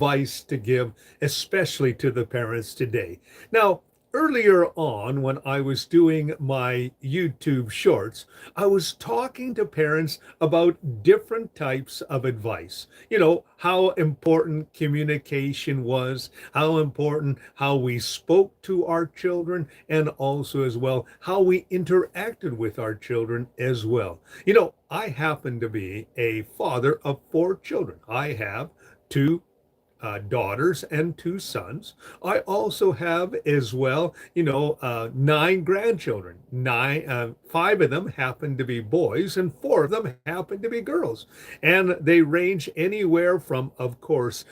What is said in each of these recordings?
advice to give, especially to the parents today. Now, earlier on, when I was doing my YouTube shorts, I was talking to parents about different types of advice. How important communication was, how important how we spoke to our children, and also as well how we interacted with our children as well. I happen to be a father of four children. I have two daughters and two sons. I also have as well, nine grandchildren. Five of them happen to be boys, and four of them happen to be girls, and they range anywhere from, of course,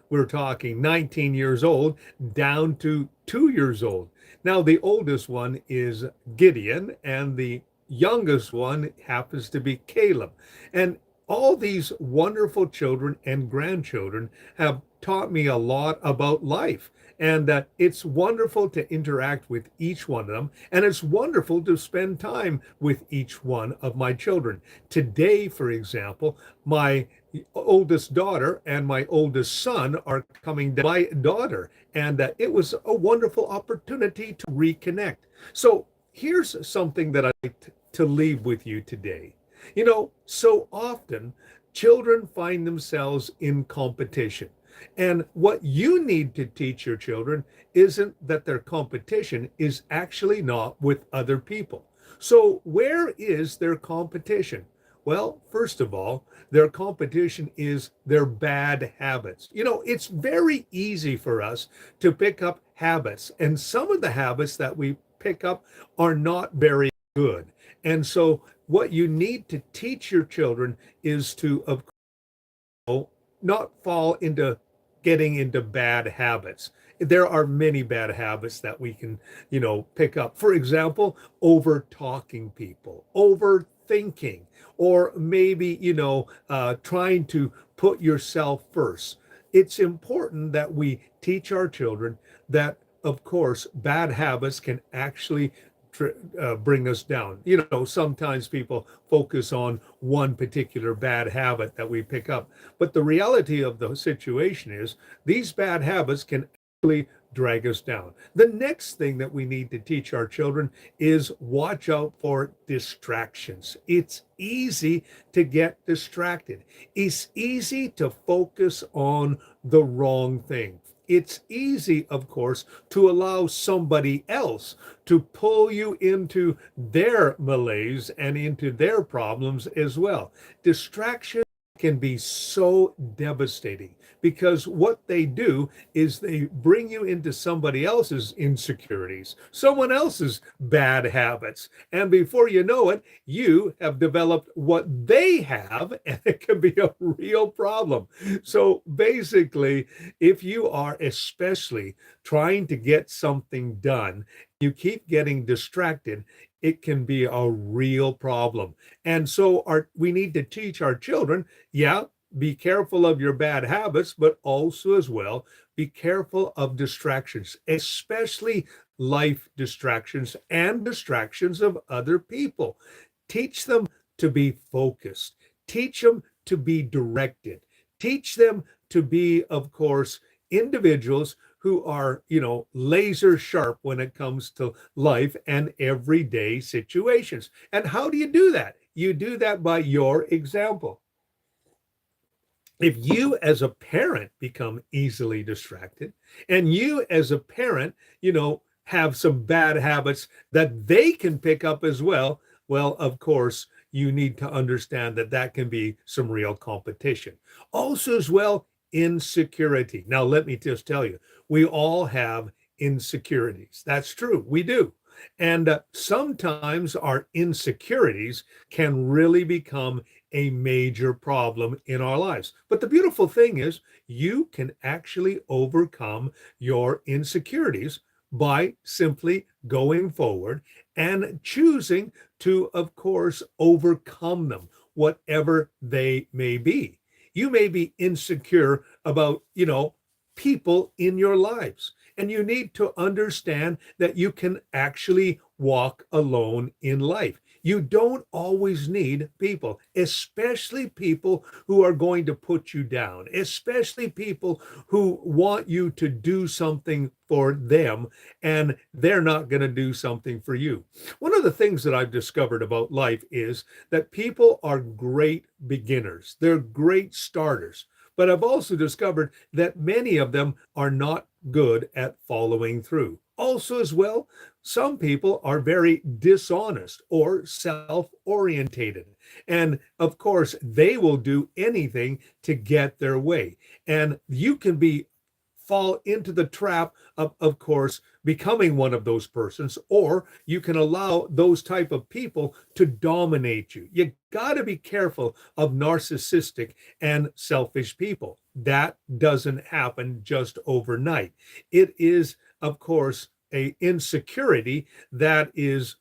we're talking 19 years old down to 2 years old. Now, the oldest one is Gideon, and the youngest one happens to be Caleb. And all these wonderful children and grandchildren have taught me a lot about life. And that it's wonderful to interact with each one of them. And it's wonderful to spend time with each one of my children. Today, for example, my oldest daughter and my oldest son are coming down. My daughter. And it was a wonderful opportunity to reconnect. So here's something that I'd like to leave with you today. So often children find themselves in competition. And what you need to teach your children isn't that their competition is actually not with other people. So, where is their competition? Well, first of all, their competition is their bad habits. It's very easy for us to pick up habits, and some of the habits that we pick up are not very good. And so, what you need to teach your children is to, of course, not fall into getting into bad habits. There are many bad habits that we can, pick up. For example, over talking people, overthinking, or maybe, trying to put yourself first. It's important that we teach our children that, of course, bad habits can actually bring us down. Sometimes people focus on one particular bad habit that we pick up, but the reality of the situation is these bad habits can actually drag us down. The next thing that we need to teach our children is watch out for distractions. It's easy to get distracted. It's easy to focus on the wrong thing. It's easy, of course, to allow somebody else to pull you into their malaise and into their problems as well. Distraction can be so devastating because what they do is they bring you into somebody else's insecurities, someone else's bad habits. And before you know it, you have developed what they have, and it can be a real problem. So basically, if you are especially trying to get something done, you keep getting distracted, it can be a real problem. And so we need to teach our children, yeah, be careful of your bad habits, but also as well, be careful of distractions, especially life distractions and distractions of other people. Teach them to be focused. Teach them to be directed. Teach them to be, of course, individuals who are, laser sharp when it comes to life and everyday situations. And how do you do that? You do that by your example. If you as a parent become easily distracted, and you as a parent, have some bad habits that they can pick up as well, well, of course, you need to understand that that can be some real competition. Also, as well, insecurity. Now, let me just tell you, we all have insecurities. That's true. We do. And sometimes our insecurities can really become a major problem in our lives. But the beautiful thing is, you can actually overcome your insecurities by simply going forward and choosing to, of course, overcome them, whatever they may be. You may be insecure about, people in your lives. And you need to understand that you can actually walk alone in life. You don't always need people, especially people who are going to put you down, especially people who want you to do something for them and they're not going to do something for you. One of the things that I've discovered about life is that people are great beginners, they're great starters. But I've also discovered that many of them are not good at following through. Also, as well, some people are very dishonest or self orientated. And of course, they will do anything to get their way. And you can be fall into the trap of course, becoming one of those persons, or you can allow those type of people to dominate you. You got to be careful of narcissistic and selfish people. That doesn't happen just overnight. It is, of course, a insecurity that is,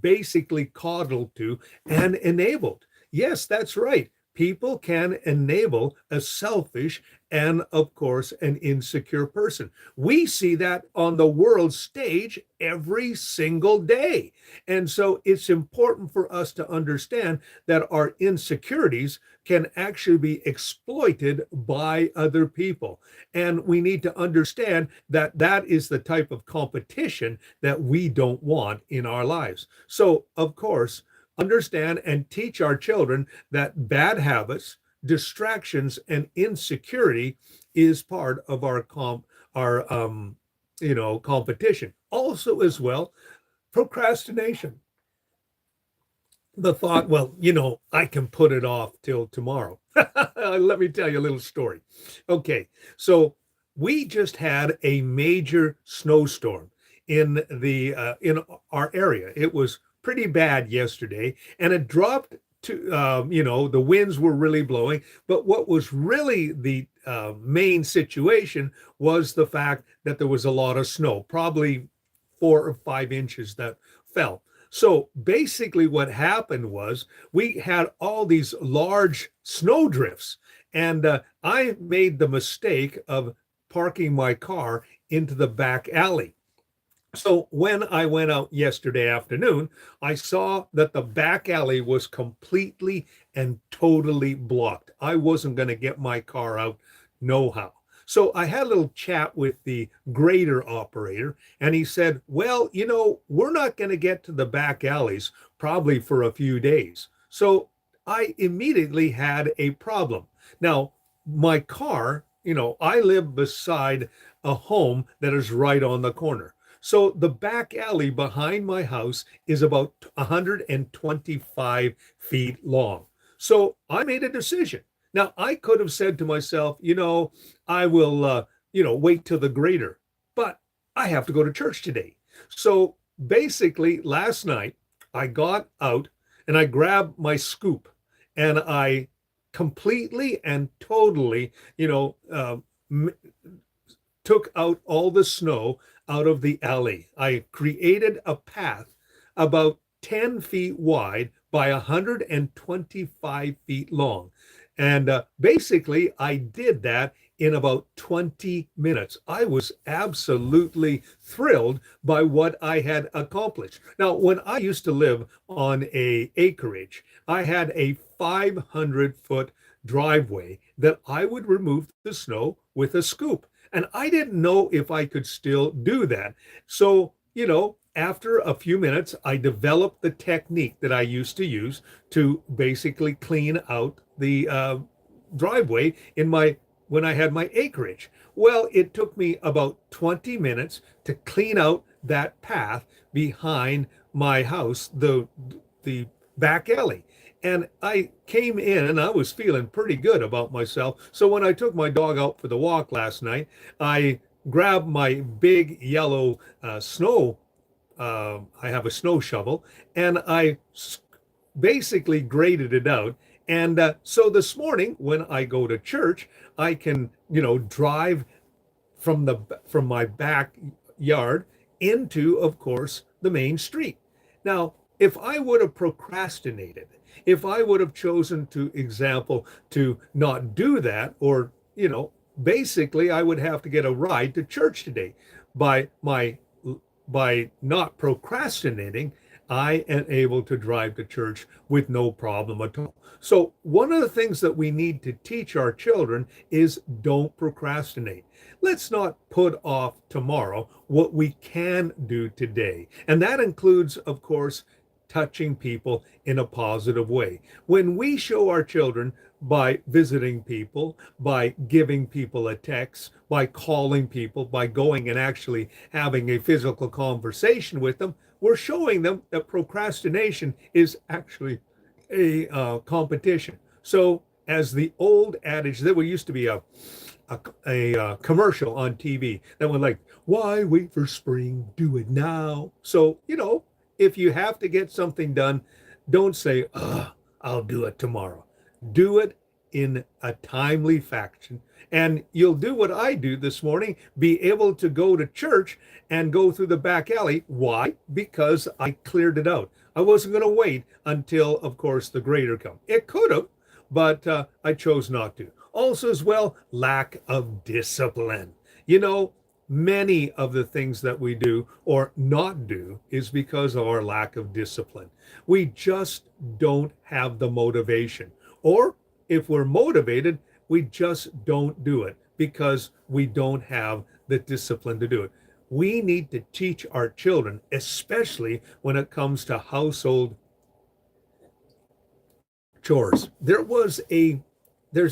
basically coddled to and enabled. Yes, that's right. People can enable a selfish and, of course, an insecure person. We see that on the world stage every single day. And so it's important for us to understand that our insecurities can actually be exploited by other people. And we need to understand that that is the type of competition that we don't want in our lives. So, of course, understand and teach our children that bad habits, distractions, and insecurity is part of our competition. Also, as well, procrastination. The thought, well, I can put it off till tomorrow. Let me tell you a little story. Okay, so we just had a major snowstorm in our area. It was pretty bad yesterday, and it dropped to the winds were really blowing. But what was really the main situation was the fact that there was a lot of snow, probably 4 or 5 inches that fell. So basically, what happened was we had all these large snow drifts, and I made the mistake of parking my car into the back alley. So when I went out yesterday afternoon, I saw that the back alley was completely and totally blocked. I wasn't going to get my car out no how. So I had a little chat with the grader operator, and he said, well, we're not going to get to the back alleys probably for a few days. So I immediately had a problem. Now, my car, I live beside a home that is right on the corner. So the back alley behind my house is about 125 feet long. So I made a decision. Now I could have said to myself, I will, wait till the grader, but I have to go to church today. So basically, last night I got out and I grabbed my scoop and I completely and totally, took out all the snow out of the alley. I created a path about 10 feet wide by 125 feet long. And basically, I did that in about 20 minutes. I was absolutely thrilled by what I had accomplished. Now, when I used to live on a acreage, I had a 500-foot driveway that I would remove the snow with a scoop. And I didn't know if I could still do that. So, after a few minutes, I developed the technique that I used to use to basically clean out the driveway when I had my acreage. Well, it took me about 20 minutes to clean out that path behind my house, the back alley. And I came in and I was feeling pretty good about myself. So when I took my dog out for the walk last night, I grabbed my big yellow snow. I have a snow shovel, and I basically graded it out. And so this morning, when I go to church, I can, drive from my backyard into, of course, the main street. Now, if I would have procrastinated, if I would have chosen to not do that, or, basically I would have to get a ride to church today. By not procrastinating, I am able to drive to church with no problem at all. So, one of the things that we need to teach our children is don't procrastinate. Let's not put off tomorrow what we can do today. And that includes, of course, touching people in a positive way. When we show our children by visiting people, by giving people a text, by calling people, by going and actually having a physical conversation with them, we're showing them that procrastination is actually a competition. So, as the old adage, there used to be a commercial on TV that went like, "Why wait for spring? Do it now." So, if you have to get something done, don't say, I'll do it tomorrow. Do it in a timely fashion. And you'll do what I do this morning, be able to go to church and go through the back alley. Why? Because I cleared it out. I wasn't going to wait until, of course, the grader come. It could have, but I chose not to. Also, as well, lack of discipline. Many of the things that we do or not do is because of our lack of discipline. We just don't have the motivation. Or if we're motivated, we just don't do it because we don't have the discipline to do it. We need to teach our children, especially when it comes to household chores. There's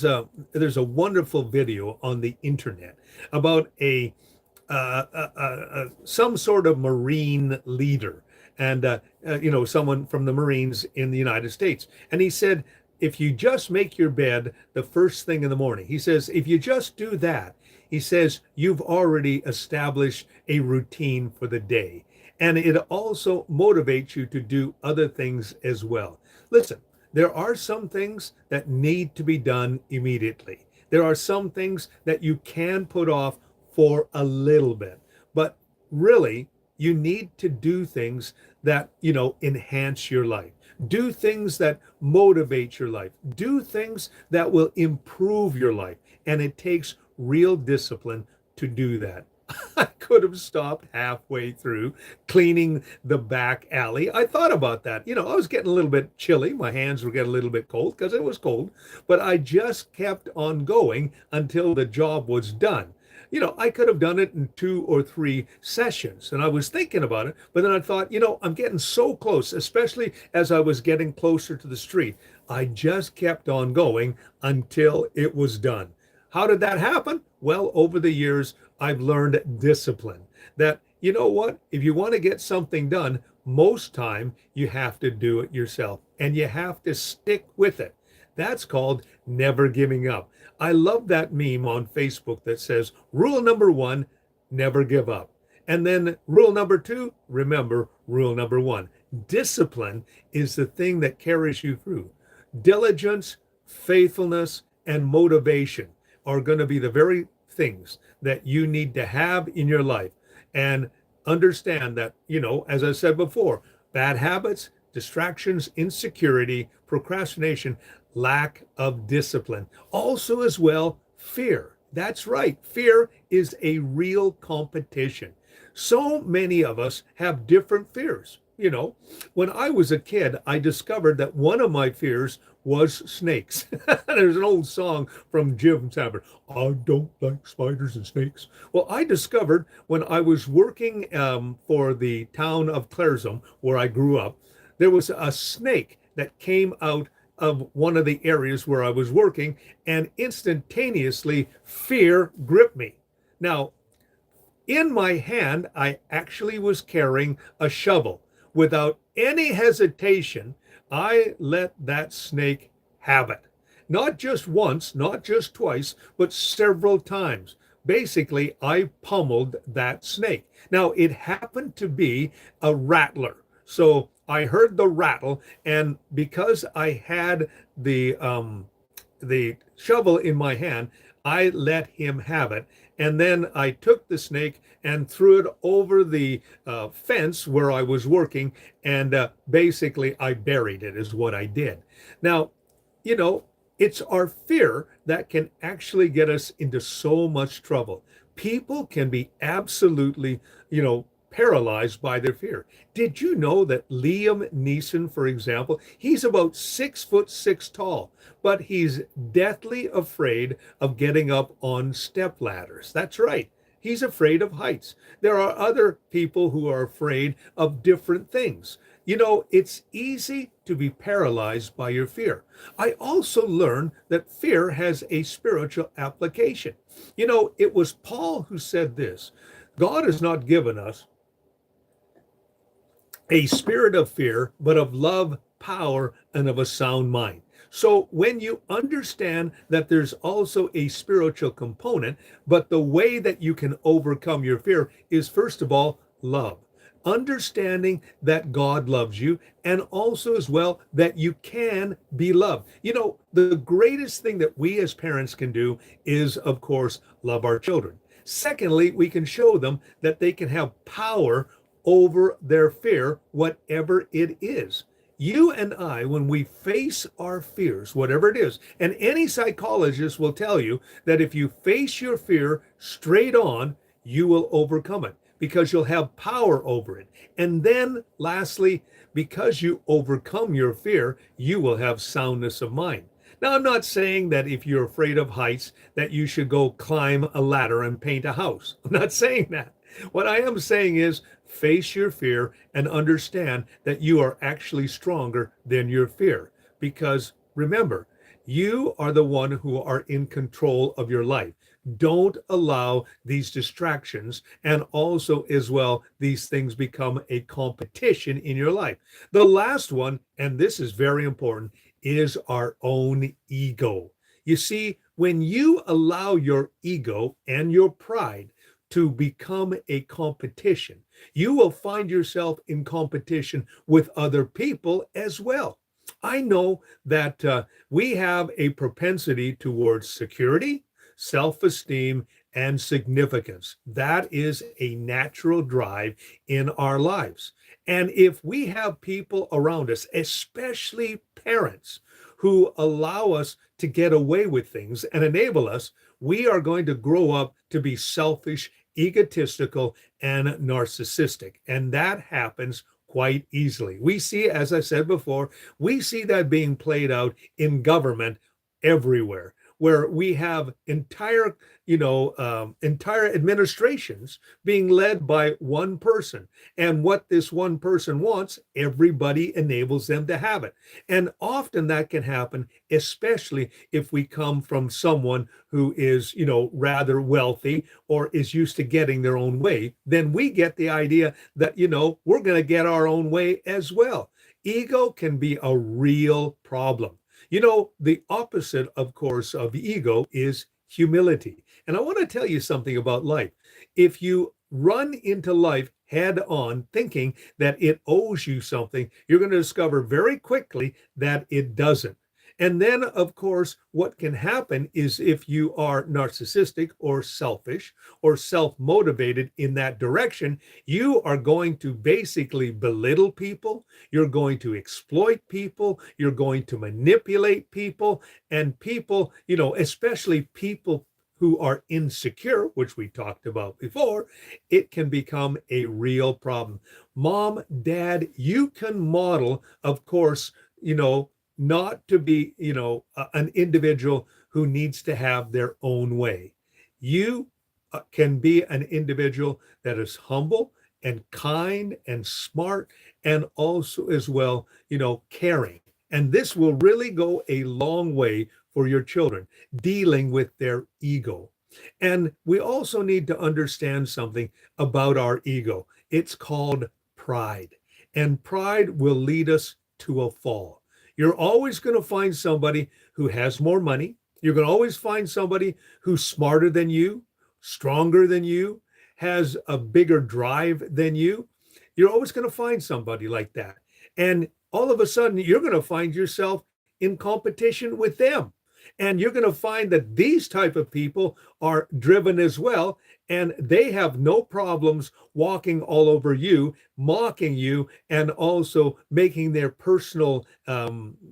a wonderful video on the internet about some sort of Marine leader, and someone from the Marines in the United States. And he said, if you just make your bed the first thing in the morning, he says, if you just do that, he says, you've already established a routine for the day. And it also motivates you to do other things as well. Listen, there are some things that need to be done immediately. There are some things that you can put off for a little bit, but really you need to do things that enhance your life. Do things that motivate your life. Do things that will improve your life, and it takes real discipline to do that. I could have stopped halfway through cleaning the back alley. I thought about that. I was getting a little bit chilly. My hands were getting a little bit cold because it was cold, but I just kept on going until the job was done. I could have done it in 2 or 3 sessions, and I was thinking about it, but then I thought, I'm getting so close, especially as I was getting closer to the street. I just kept on going until it was done. How did that happen? Well, over the years, I've learned discipline. That, you know what? If you want to get something done, most time you have to do it yourself, and you have to stick with it. That's called never giving up. I love that meme on Facebook that says, rule number 1, never give up. And then rule number 2, remember rule number 1. Discipline is the thing that carries you through. Diligence, faithfulness, and motivation are going to be the very things that you need to have in your life. And understand that, as I said before, bad habits, distractions, insecurity, procrastination, lack of discipline. Also, as well, fear. That's right. Fear is a real competition. So many of us have different fears. When I was a kid, I discovered that one of my fears was snakes. There's an old song from Jim Sabbard, I don't like spiders and snakes. Well, I discovered when I was working for the town of Claresholm, where I grew up, there was a snake that came out of one of the areas where I was working, and instantaneously fear gripped me. Now, in my hand, I actually was carrying a shovel. Without any hesitation, I let that snake have it. Not just once, not just twice, but several times. Basically, I pummeled that snake. Now, it happened to be a rattler. So I heard the rattle, and because I had the shovel in my hand, I let him have it. And then I took the snake and threw it over the fence where I was working, and basically I buried it is what I did. Now, it's our fear that can actually get us into so much trouble. People can be absolutely, paralyzed by their fear. Did you know that Liam Neeson, for example, he's about 6'6" tall, but he's deathly afraid of getting up on step ladders? That's right. He's afraid of heights. There are other people who are afraid of different things. You know, it's easy to be paralyzed by your fear. I also learned that fear has a spiritual application. You know, it was Paul who said this: God has not given us a spirit of fear, but of love, power, and of a sound mind. So when you understand that there's also a spiritual component, but the way that you can overcome your fear is, first of all, love. Understanding that God loves you, and also as well that you can be loved. You know, the greatest thing that we as parents can do is, of course, love our children. Secondly, we can show them that they can have power over their fear, whatever it is. You and I, when we face our fears, whatever it is, and any psychologist will tell you that if you face your fear straight on, you will overcome it because you'll have power over it. And then, lastly, because you overcome your fear, you will have soundness of mind. Now, I'm not saying that if you're afraid of heights, that you should go climb a ladder and paint a house. I'm not saying that. What I am saying is face your fear and understand that you are actually stronger than your fear. Because remember, you are the one who are in control of your life. Don't allow these distractions and also as well these things become a competition in your life. The last one, and this is very important, is our own ego. You see, when you allow your ego and your pride to become a competition, you will find yourself in competition with other people as well. I know that we have a propensity towards security, self esteem, and significance. That is a natural drive in our lives. And if we have people around us, especially parents, who allow us to get away with things and enable us, we are going to grow up to be selfish, egotistical, and narcissistic. And that happens quite easily. We see, as I said before, we see that being played out in government everywhere, where we have entire, entire administrations being led by one person. And what this one person wants, everybody enables them to have it. And often that can happen, especially if we come from someone who is, rather wealthy or is used to getting their own way. Then we get the idea that, we're going to get our own way as well. Ego can be a real problem. The opposite, of course, of ego is humility. And I want to tell you something about life. If you run into life head on thinking that it owes you something, you're going to discover very quickly that it doesn't. And then, of course, what can happen is if you are narcissistic or selfish or self-motivated in that direction, you are going to basically belittle people. You're going to exploit people. You're going to manipulate people. And people, especially people who are insecure, which we talked about before, it can become a real problem. Mom, dad, you can model, of course, not to be, an individual who needs to have their own way. You can be an individual that is humble and kind and smart and also as well, caring. And this will really go a long way for your children dealing with their ego. And we also need to understand something about our ego. It's called pride. And pride will lead us to a fall. You're always going to find somebody who has more money. You're going to always find somebody who's smarter than you, stronger than you, has a bigger drive than you. You're always going to find somebody like that. And all of a sudden, you're going to find yourself in competition with them. And you're going to find that these type of people are driven as well, and they have no problems walking all over you, mocking you, and also making their personal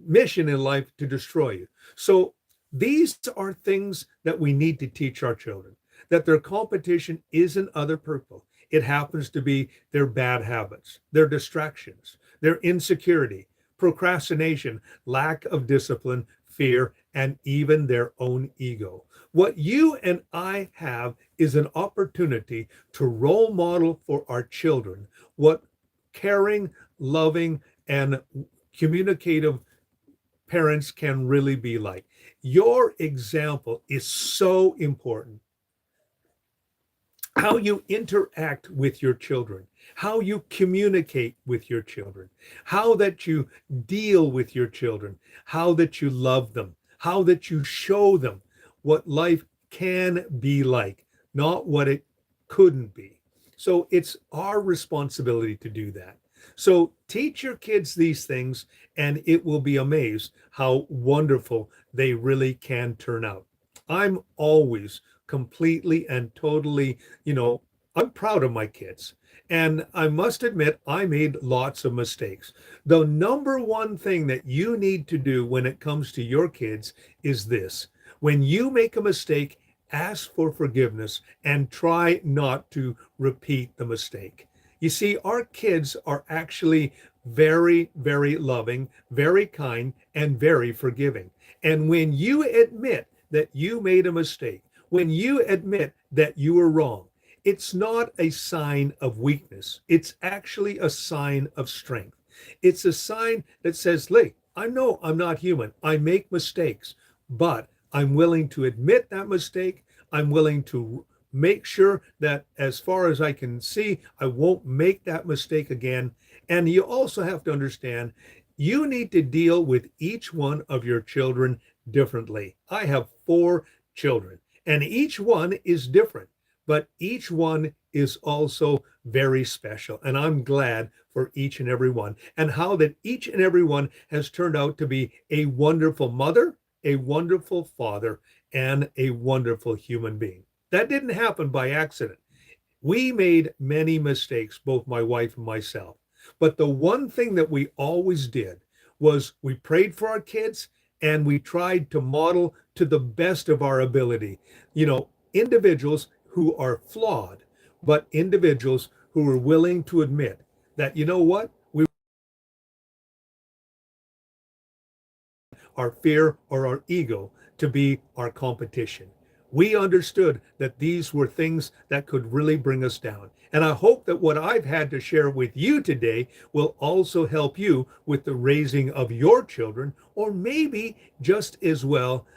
mission in life to destroy you. So these are things that we need to teach our children, that their competition isn't other people. It happens to be their bad habits, their distractions, their insecurity, procrastination, lack of discipline, fear, and even their own ego. What you and I have is an opportunity to role model for our children what caring, loving, and communicative parents can really be like. Your example is so important. How you interact with your children, how you communicate with your children, how that you deal with your children, how that you love them, how that you show them what life can be like, not what it couldn't be. So it's our responsibility to do that. So teach your kids these things, and it will be amazed how wonderful they really can turn out. I'm always completely and totally, I'm proud of my kids. And I must admit, I made lots of mistakes. The number one thing that you need to do when it comes to your kids is this: when you make a mistake, ask for forgiveness and try not to repeat the mistake. You see, our kids are actually very, very loving, very kind, and very forgiving. And when you admit that you made a mistake, when you admit that you were wrong, it's not a sign of weakness. It's actually a sign of strength. It's a sign that says, "Hey, I know I'm not human. I make mistakes, but I'm willing to admit that mistake. I'm willing to make sure that as far as I can see, I won't make that mistake again." And you also have to understand, you need to deal with each one of your children differently. I have 4 children, and each one is different, but each one is also very special. And I'm glad for each and every one, and how that each and every one has turned out to be a wonderful mother, a wonderful father, and a wonderful human being. That didn't happen by accident. We made many mistakes, both my wife and myself. But the one thing that we always did was we prayed for our kids, and we tried to model to the best of our ability, individuals who are flawed, but individuals who are willing to admit that, you know what, our fear or our ego to be our competition. We understood that these were things that could really bring us down. And I hope that what I've had to share with you today will also help you with the raising of your children, or maybe just as well,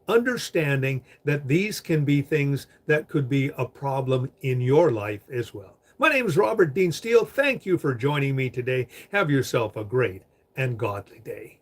understanding that these can be things that could be a problem in your life as well. My name is Robert Dean Steele. Thank you for joining me today. Have yourself a great and godly day.